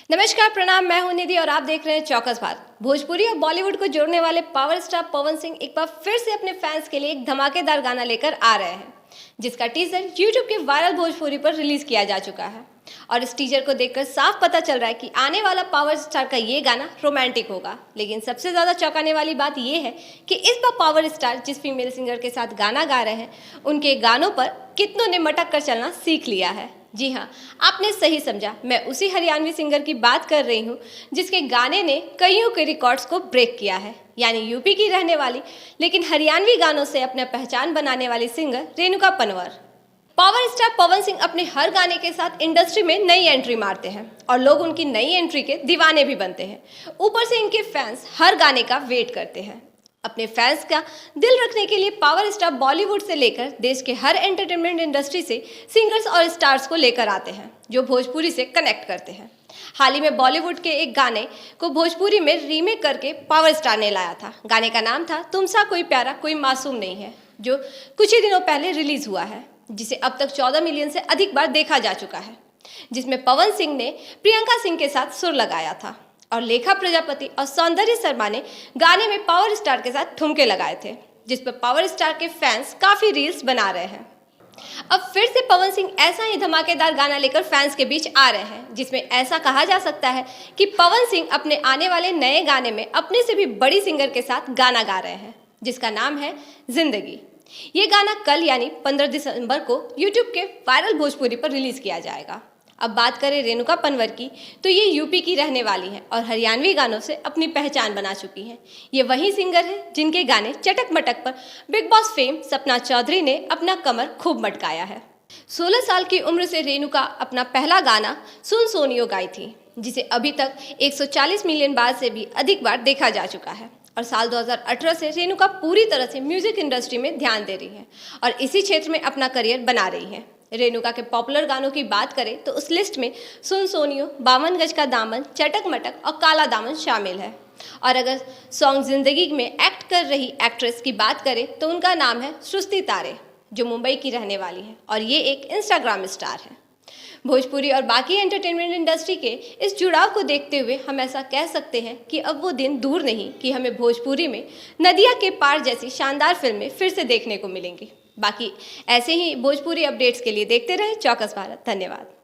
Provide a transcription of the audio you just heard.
नमस्कार, प्रणाम। मैं हूं निधि और आप देख रहे हैं चौकस भारत। भोजपुरी और बॉलीवुड को जोड़ने वाले पावर स्टार पवन सिंह एक बार फिर से अपने फैंस के लिए एक धमाकेदार गाना लेकर आ रहे हैं, जिसका टीजर YouTube के वायरल भोजपुरी पर रिलीज किया जा चुका है। और इस टीजर को देखकर साफ पता चल रहा है कि आने वाला पावर स्टार का ये गाना रोमांटिक होगा। लेकिन सबसे ज्यादा चौंकाने वाली बात यह है कि इस बार पावर स्टार जिस फीमेल सिंगर के साथ गाना गा रहे हैं, उनके गानों पर कितनों ने मटक कर चलना सीख लिया है। जी हाँ, आपने सही समझा, मैं उसी हरियाणवी सिंगर की बात कर रही हूँ जिसके गाने ने कईयों के रिकॉर्ड्स को ब्रेक किया है। यानी यूपी की रहने वाली लेकिन हरियाणवी गानों से अपना पहचान बनाने वाली singer Renuka Panwar. Power star Pawan Singh अपने हर गाने के साथ इंडस्ट्री में नई एंट्री मारते हैं और लोग उनकी नई एंट्री के दीवाने भी बनते हैं। ऊपर से इनके फैंस हर गाने का वेट करते हैं। अपने फैंस का दिल रखने के लिए पावर स्टार बॉलीवुड से लेकर देश के हर एंटरटेनमेंट इंडस्ट्री से सिंगर्स और स्टार्स को लेकर आते हैं जो भोजपुरी से कनेक्ट करते हैं। हाल ही में बॉलीवुड के एक गाने को भोजपुरी में रीमेक करके पावर स्टार ने लाया था। गाने का नाम था तुमसा कोई प्यारा कोई मासूम नहीं है, जो कुछ ही दिनों पहले रिलीज हुआ है, जिसे अब तक 14 मिलियन से अधिक बार देखा जा चुका है। जिसमें पवन सिंह ने प्रियंका सिंह के साथ सुर लगाया था और लेखा प्रजापति और सौंदर्य शर्मा ने गाने में पावर स्टार के साथ ठुमके लगाए थे, जिस पर पावर स्टार के फैंस काफी रील्स बना रहे हैं। अब फिर से पवन सिंह ऐसा ही धमाकेदार गाना लेकर फैंस के बीच आ रहे हैं, जिसमें ऐसा कहा जा सकता है कि पवन सिंह अपने आने वाले नए गाने में अपने से भी बड़ी सिंगर के साथ गाना गा रहे हैं, जिसका नाम है जिंदगी। ये गाना कल यानी 15 दिसंबर को YouTube के वायरल भोजपुरी पर रिलीज किया जाएगा। अब बात करें रेणुका पनवर की, तो ये यूपी की रहने वाली हैं और हरियाणवी गानों से अपनी पहचान बना चुकी हैं। ये वही सिंगर है जिनके गाने चटक मटक पर big boss fame Sapna Chaudhary ने अपना कमर खूब मटकाया है। 16 साल की उम्र से रेणुका अपना पहला गाना सुन सोनियो गाई थी, जिसे अभी तक 140 मिलियन बार से भी अधिक बार देखा जा चुका है। और साल 2018 से रेणुका पूरी तरह से म्यूजिक इंडस्ट्री में ध्यान दे रही है और इसी क्षेत्र में अपना करियर बना रही है। रेणुका के पॉपुलर गानों की बात करें तो उस लिस्ट में सुन सोनियो, 52 गज का दामन, चटक मटक और काला दामन शामिल है। और अगर सॉन्ग जिंदगी में एक्ट कर रही एक्ट्रेस की बात करें तो उनका नाम है श्रुति तारे, जो मुंबई की रहने वाली है और ये एक इंस्टाग्राम स्टार है। भोजपुरी और बाकी एंटरटेनमेंट इंडस्ट्री के इस जुड़ाव को देखते हुए हम ऐसा कह सकते हैं कि अब वो दिन दूर नहीं कि हमें भोजपुरी में नदिया के पार जैसी शानदार फिल्में फिर से देखने को मिलेंगी। बाकी ऐसे ही भोजपुरी अपडेट्स के लिए देखते रहे चौकस भारत। धन्यवाद।